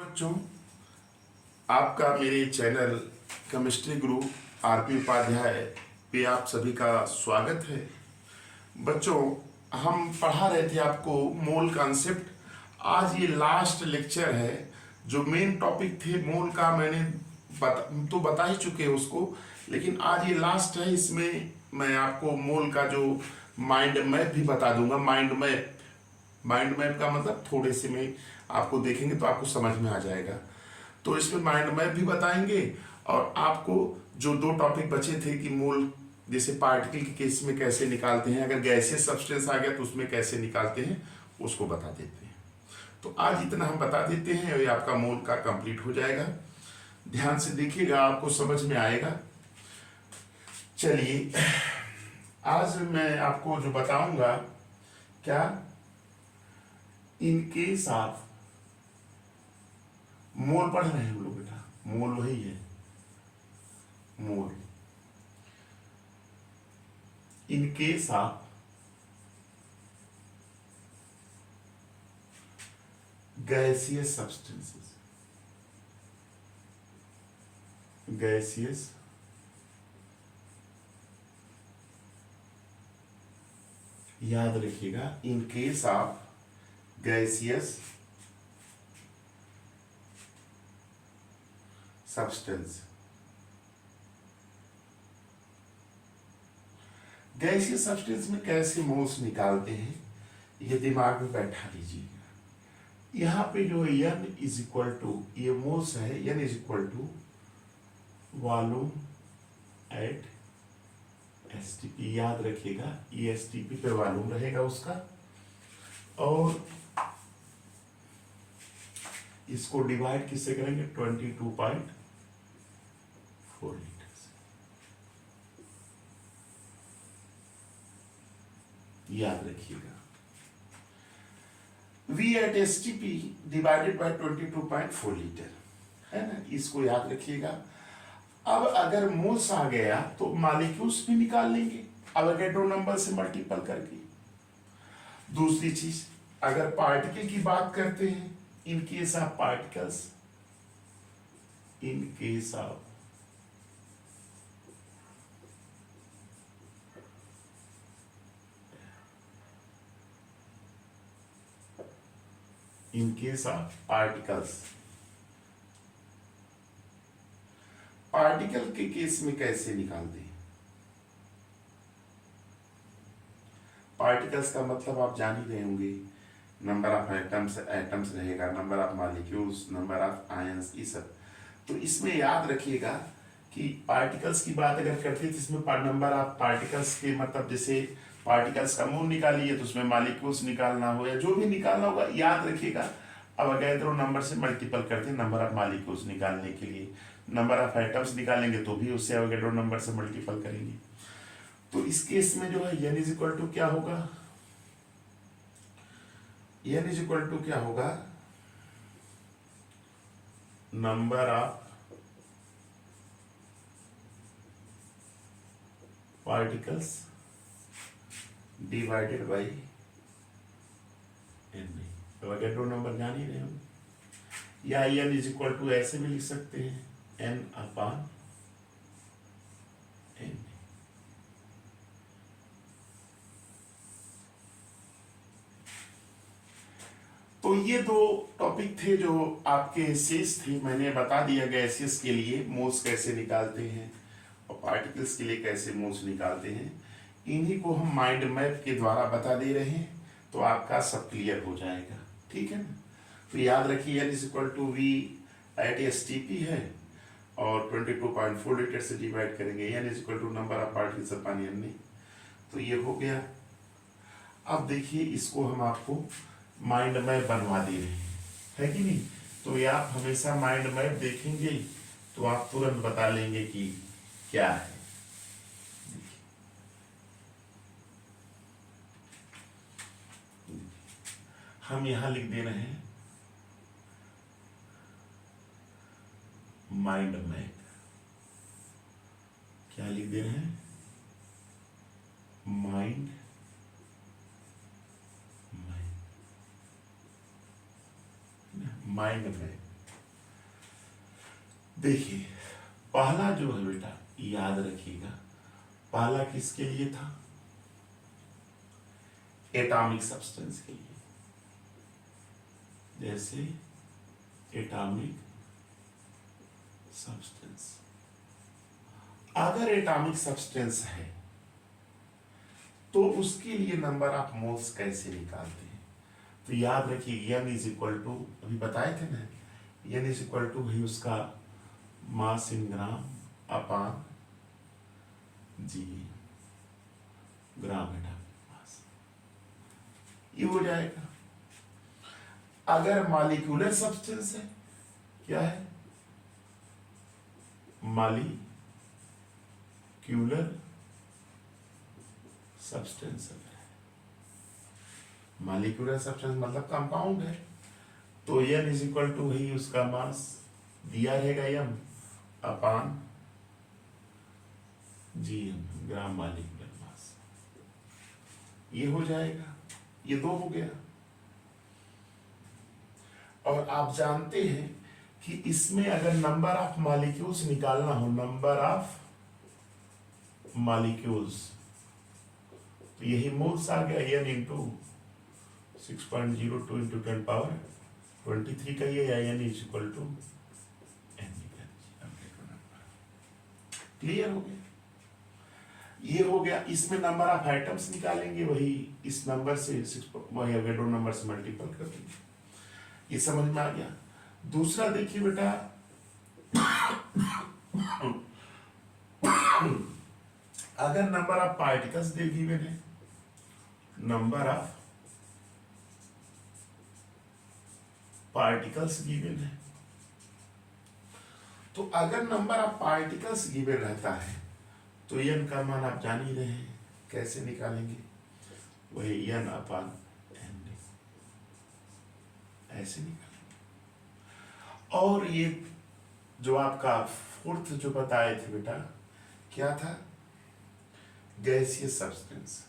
बच्चों, आपका मेरे चैनल केमिस्ट्री गुरु आरपी उपाध्याय पे आप सभी का स्वागत है। बच्चों, हम पढ़ा रहे थे आपको मोल कॉन्सेप्ट। आज ये लास्ट लेक्चर है। जो मेन टॉपिक थे मोल का मैंने बता ही चुके हैं उसको, लेकिन आज ये लास्ट है। इसमें मैं आपको मोल का जो माइंड मैप भी बता दूंगा। माइंड मैप का मतलब थोड़े से में आपको देखेंगे तो आपको समझ में आ जाएगा। तो इसमें माइंड मैप भी बताएंगे और आपको जो दो टॉपिक बचे थे कि मोल जैसे पार्टिकल के केस में कैसे निकालते हैं, अगर गैसियस सब्सटेंस आ गया तो उसमें कैसे निकालते हैं उसको बता देते हैं। तो आज इतना हम बता देते हैं और ये आपका मोल का कंप्लीट हो जाएगा। ध्यान से देखिएगा, आपको समझ में आएगा। चलिए, आज मैं आपको जो बताऊंगा, क्या इन केस ऑफ मोल पढ़ रहे हैं हम लोग बेटा। मोल वही है, mole in case of gaseous substances. Gaseous याद रखिएगा, in case of gaseous substance. Gaseous substance में कैसे मोल्स निकालते हैं ये दिमाग में बैठा लीजिएगा। यहाँ पे जो n इज इक्वल टू, ये मोल्स है, n is equal to volume at STP. याद रखिएगा, ये एसटीपी पे वॉल्यूम रहेगा उसका, और इसको डिवाइड किससे करेंगे? 22.4 लीटर से। याद रखिएगा, V at STP divided by 22.4 litre है ना, इसको याद रखिएगा। अब अगर मोल्स आ गया तो मॉलिक्यूल्स भी निकाल लेंगे अवोगाड्रो नंबर से मल्टीपल करके। दूसरी चीज, अगर पार्टिकल की बात करते हैं, इन case of particles, in case of particles, particle के केस में कैसे निकालते हैं? पार्टिकल्स का मतलब आप जान ही रहे होंगे, नंबर ऑफ एटम्स रहेगा, number of molecules, number of ions, ये सब। तो इसमें याद रखिएगा कि पार्टिकल्स की बात अगर करते हैं तो इसमें नंबर ऑफ पार्टिकल्स के मतलब, जैसे पार्टिकल्स का मोल निकालिए तो उसमें मॉलिक्यूल्स निकालना हो या जो भी निकालना होगा, याद रखिएगा अवोगाड्रो नंबर से मल्टीपल करते हैं नंबर ऑफ मॉलिक्यूल्स निकालने के लिए। नंबर ऑफ एटम्स निकालेंगे तो भी उससे अवोगाड्रो नंबर से मल्टीपल करेंगे। तो इस केस में जो है n इज इक्वल टू क्या होगा? n इज इक्वल टू क्या होगा? Number of particles divided by n। Avogadro number जान ही रहे हो, या n इज इक्वल टू ऐसे भी लिख सकते हैं, n अपॉन n। तो ये दो टॉपिक थे जो आपके शेष थे। मैंने बता दिया गैसियस के लिए मोल्स कैसे निकालते हैं और पार्टिकल्स के लिए कैसे मोल्स निकालते हैं। इन्हीं को हम माइंड मैप के द्वारा बता दे रहे हैं, तो आपका सब क्लियर हो जाएगा। ठीक है ना? तो याद रखिए, n is equal to V at STP है और 22.4 लीटर से डिवाइड करेंगे। n is equal to number of particles upon n। तो ये हो गया। अब देखिए, इसको हम आपको माइंड मैप बनवा दे रहे हैं, है कि नहीं? तो ये आप हमेशा माइंड मैप देखेंगे तो आप तुरंत बता लेंगे कि क्या है। हम यहां लिख दे रहे हैं माइंड मैप। क्या लिख दे रहे हैं? Mind mind map. देखिए पहला जो है बेटा याद रखिएगा, पहला किसके लिए था? एटॉमिक सब्सटेंस के लिए। जैसे एटॉमिक सब्सटेंस, अगर एटॉमिक सब्सटेंस है तो उसके लिए नंबर ऑफ मोल्स कैसे निकालते हैं? तो याद रखिए n इज इक्वल टू, अभी बताए थे ना, n इज इक्वल टू ही उसका मास इन ग्राम अपान जी, ग्राम एटॉमिक मास, ये हो जाएगा। अगर मॉलिक्यूलर सब्सटेंस है, क्या है? मॉलिक्यूलर सब्सटेंस अगर है, मॉलिक्यूलर सब्सटेंस मतलब कंपाउंड है, तो n इज इक्वल टू ही उसका मास दिया रहेगा m अपान gm, ग्राम मॉलिक्यूलर मास, ये हो जाएगा। ये दो हो गया। और आप जानते हैं कि इसमें अगर नंबर ऑफ मॉलिक्यूल्स निकालना हो, नंबर ऑफ मॉलिक्यूल्स, तो यही मोल्स आ गया, n इंटू 6.02 इंटू 10⁻23 का ये n is equal to n। Clear हो गया? ये हो गया। इसमें नंबर ऑफ आइटम्स निकालेंगे, वही इस नंबर से वही अवोगाड्रो नंबर से मल्टीपल कर देंगे। ये समझ में आ गया। दूसरा देखिए बेटा, अगर number of particles they given है, नंबर ऑफ पार्टिकल्स गिवन है, तो अगर नंबर ऑफ पार्टिकल्स गिवन रहता है तो n का मान आप जान ही रहे हैं, कैसे निकालेंगे? वही n अपान n, ऐसे निकालेंगे। और ये जो आपका फोर्थ जो बताए थे बेटा, क्या था? Gaseous substance,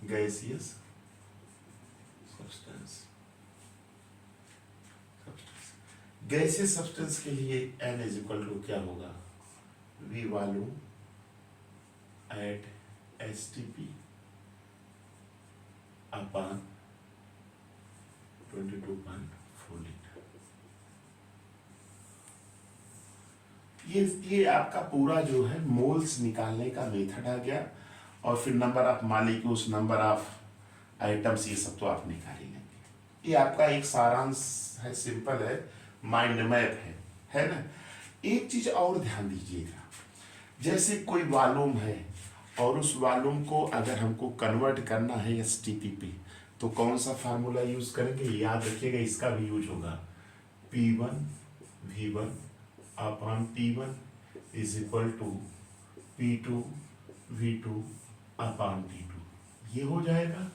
gaseous substance, gaseous substance के लिए n इज इक्वल टू क्या होगा? v volume at STP upon 22.4 litre. ये आपका पूरा जो है मोल्स निकालने का मेथड आ गया। और फिर number of molecules, number of items, ये सब तो आप निकाल ही लेंगे। ये आपका एक सारांश है, सिंपल है, माइंड मैप है ना। एक चीज और ध्यान दीजिएगा, जैसे कोई वॉल्यूम है और उस वॉल्यूम को अगर हमको कन्वर्ट करना है STP पे, तो कौन सा फार्मूला यूज करेंगे? याद रखिएगा, इसका भी यूज होगा, P1 V1 upon T1 is equal to P2 V2 upon T2, ये हो जाएगा।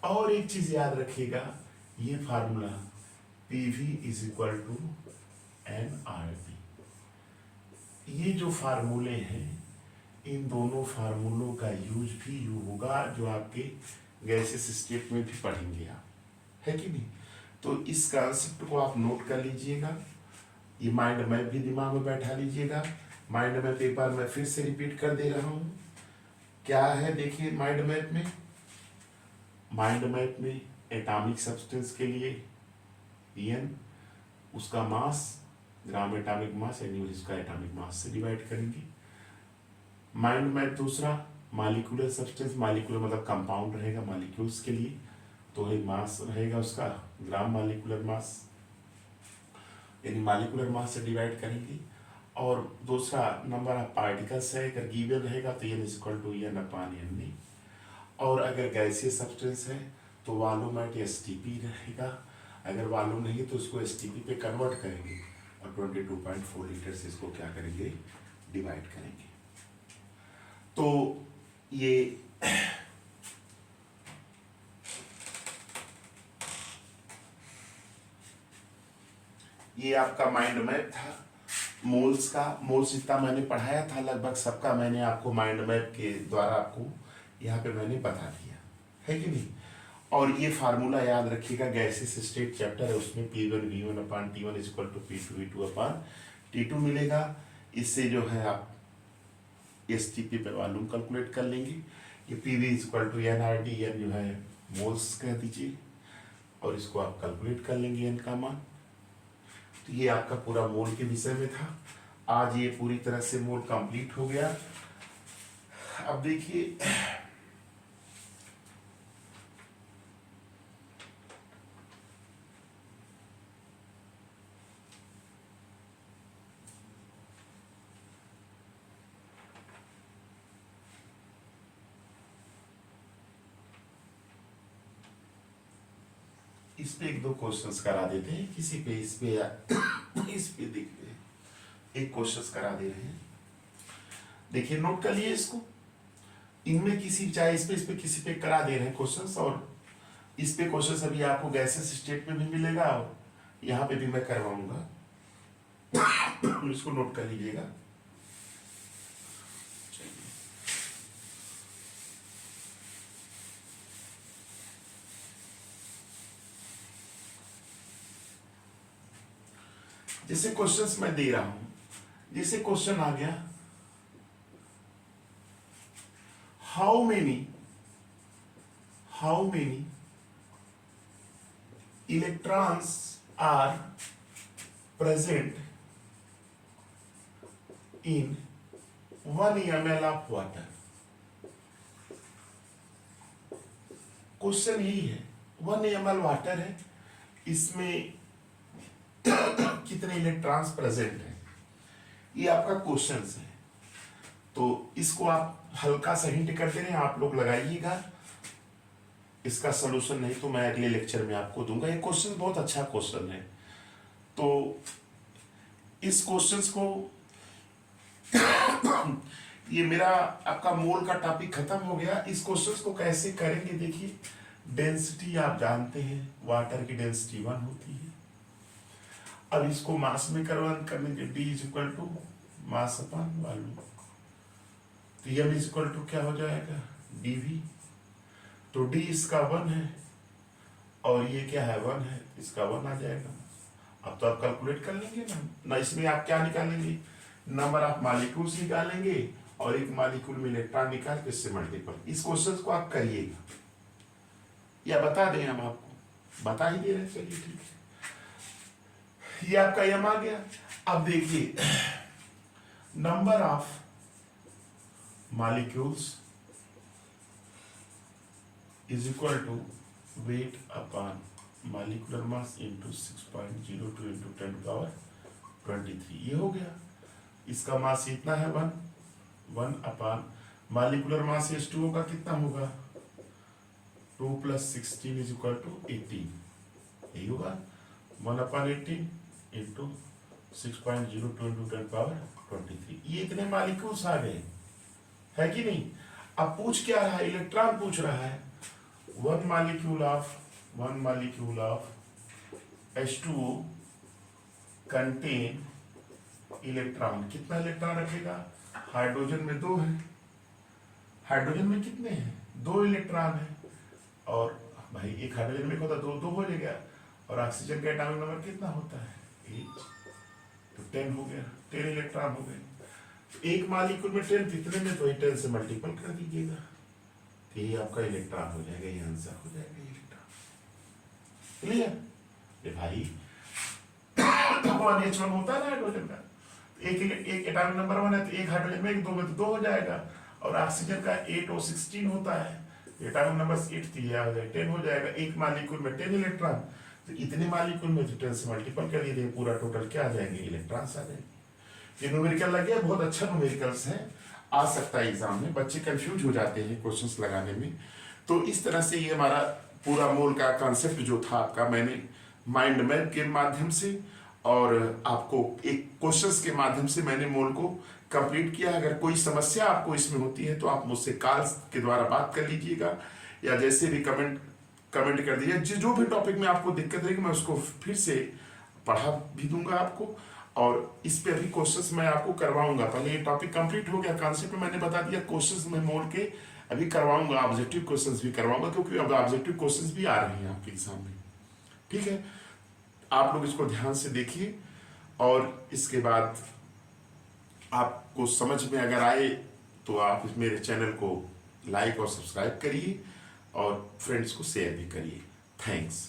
और एक चीज याद रखिएगा, ये formula PV is equal to nRT। ये जो फार्मूले हैं, इन दोनों फार्मूलों का यूज भी यू होगा, जो आपके गैसेस स्टेट में भी पढ़ेंगे आप, है कि नहीं? तो इस कॉन्सेप्ट को आप नोट कर लीजिएगा। ये माइंड मैप भी दिमाग में बैठा लीजिएगा। माइंड मैप एक बार मैं फिर से रिपीट कर दे रहा हूँ। क्या है देखिए माइंड मैप में? माइंड मैप में एटॉमिक सब्सटेंस के लिए n, उसका मास ग्राम एटॉमिक मास, यानी उसका एटॉमिक मास से डिवाइड करेंगे। माइंड मैप दूसरा मॉलिक्यूलर सब्सटेंस, मॉलिक्यूलर मतलब कंपाउंड रहेगा मॉलिक्यूल्स के लिए, तो एक मास रहेगा उसका ग्राम मॉलिक्यूलर मास, यानी मॉलिक्यूलर मास से डिवाइड करेंगे। और दूसरा नंबर ऑफ पार्टिकल्स है, अगर गिवन रहेगा तो n is equal to n upon n। और अगर गैसियस सब्सटेंस है तो वॉल्यूम एट STP रहेगा, अगर वॉल्यूम नहीं है तो उसको STP पे कन्वर्ट करेंगे और 22.4 लीटर से इसको क्या करेंगे? डिवाइड करेंगे। तो ये आपका माइंड मैप था मोल्स का। मोल्स इतना मैंने पढ़ाया था, लगभग सबका मैंने आपको माइंड मैप के द्वारा आपको यहाँ पे मैंने बता दिया, है कि नहीं? और ये फार्मूला याद रखिएगा, गैसेस स्टेट चैप्टर है, उसमें P1V1/T1 = P2V2/T2 मिलेगा। इससे जो है आप STP पे वॉल्यूम कैलकुलेट कर लेंगे। ये PV = NRT, n जो है मोल्स कह दीजिए, और इसको आप कैलकुलेट कर लेंगे n का मान। तो ये आपका पूरा मोल के विषय में था। आज ये पूरी तरह से मोल कंप्लीट हो गया। अब देखिए इस पे 1-2 क्वेश्चंस करा देते हैं, किसी पे इस पे या इस पे देखिए एक क्वेश्चंस करा दे रहे हैं। देखिए नोट कर लिए इसको, इनमें किसी चाहे इस पे किसी पे करा दे रहे हैं क्वेश्चंस, और इस पे क्वेश्चंस अभी आपको गैसेस स्टेट में भी मिलेगा और यहाँ पे भी मैं करवाऊंगा। इसको नोट कर लीजिएगा। जैसे क्वेश्चंस मैं दे रहा हूं, जैसे क्वेश्चन आ गया, how many electrons are present in 1 ml of water. Question यही है, 1 ml वाटर है, इसमें कितने इलेक्ट्रॉन्स प्रेजेंट हैं, ये आपका क्वेश्चन है। तो इसको आप हल्का सा हिंट कर दे रहे हैं, आप लोग लगाइएगा। इसका सलूशन नहीं तो मैं अगले लेक्चर में आपको दूंगा। ये क्वेश्चन बहुत अच्छा क्वेश्चन है। तो इस क्वेश्चंस को ये मेरा आपका मोल का टॉपिक खत्म हो गया। इस क्वेश्चंस को कैसे करेंगे, देखिए डेंसिटी आप जानते हैं, वाटर की डेंसिटी 1 होती है। अब इसको मास में कन्वर्ट करने के D = मास अपॉन वॉल्यूम, तो M = क्या हो जाएगा, dV। तो D इसका 1 है और ये क्या है 1 है, इसका 1 आ जाएगा। अब तो आप कैलकुलेट कर लेंगे ना, इसमें आप क्या निकालेंगे, नंबर ऑफ मॉलिक्यूल्स निकालेंगे और एक मॉलिक्यूल में इलेक्ट्रॉन निकाल के इससे मल्टीपल। इस क्वेश्चन को आप करिएगा या बता दें, हम आपको बता ही दे रहे हैं। चलिए ठीक है, ये आपका यम आ गया। अब देखिए number of molecules = weight upon molecular mass × 6.02 × 10⁻23। ये हो गया। इसका मास इतना है 1 अपॉन मॉलिक्यूलर मास H2O का कितना होगा, 2 + 16 = 18। यही होगा 1/18 × 6.02 × 10⁻23। ये इतने मॉलिक्यूल्स आ गए, है कि नहीं। अब पूछ क्या रहा है, इलेक्ट्रॉन पूछ रहा है। 1 molecule of H2O contain electron. कितना इलेक्ट्रॉन रखेगा, हाइड्रोजन में 2 है, हाइड्रोजन में कितने हैं, 2 इलेक्ट्रॉन है, और भाई एक हाइड्रोजन में होता 2 हो जाएगा, और ऑक्सीजन का एटॉमिक नंबर कितना होता है 8, तो 10 हो गया, 10 इलेक्ट्रॉन हो गए। तो एक मॉलिक्यूल में 10, कितने में, तो 10 से मल्टीपल कर दीजिएगा, तो ये आपका इलेक्ट्रॉन हो जाएगा, ये आंसर हो जाएगा इलेक्ट्रॉन। क्लियर। ये भाई 1H1 होता है ना हाइड्रोजन का, एक एटॉमिक नंबर 1 है, तो एक हाइड्रोजन में 2 में तो 2 हो जाएगा, और ऑक्सीजन का 8 और 16 होता है, एटॉमिक नंबर 8 थी, 10 हो जाएगा। एक मॉलिक्यूल में 10 इलेक्ट्रॉन, तो इतने मॉलिक्यूल में 10 से मल्टीपल कर दिए, पूरा टोटल क्या आ जाएंगे, इलेक्ट्रॉन्स आ जाएंगे। ये न्यूमेरिकल लग गया, बहुत अच्छा न्यूमेरिकल्स है, आ सकता है एग्जाम में, बच्चे कंफ्यूज हो जाते हैं क्वेश्चंस लगाने में। तो इस तरह से ये हमारा पूरा मोल का कॉन्सेप्ट जो था आपका, मैंने माइंड मैप के माध्यम से और आपको एक क्वेश्चंस के माध्यम से मैंने मोल को कंप्लीट किया। अगर कोई समस्या आपको इसमें होती है तो आप मुझसे कॉल के द्वारा बात कर लीजिएगा, या जैसे भी कमेंट कर दीजिए। जो भी टॉपिक में आपको दिक्कत रहेगी मैं उसको फिर से पढ़ा भी दूंगा आपको, और इस पे अभी क्वेश्चंस मैं आपको करवाऊंगा। पहले ये टॉपिक कंप्लीट हो गया, कॉन्सेप्ट मैंने बता दिया, क्वेश्चंस में मोल के अभी करवाऊंगा, ऑब्जेक्टिव क्वेश्चंस भी करवाऊंगा, क्योंकि अब ऑब्जेक्टिव क्वेश्चंस भी आ रहे हैं आपके एग्जाम में। ठीक है, आप लोग इसको ध्यान से देखिए, और इसके बाद आपको समझ में अगर आए तो आप मेरे चैनल को लाइक और सब्सक्राइब करिए, और फ्रेंड्स को शेयर भी करिए। थैंक्स।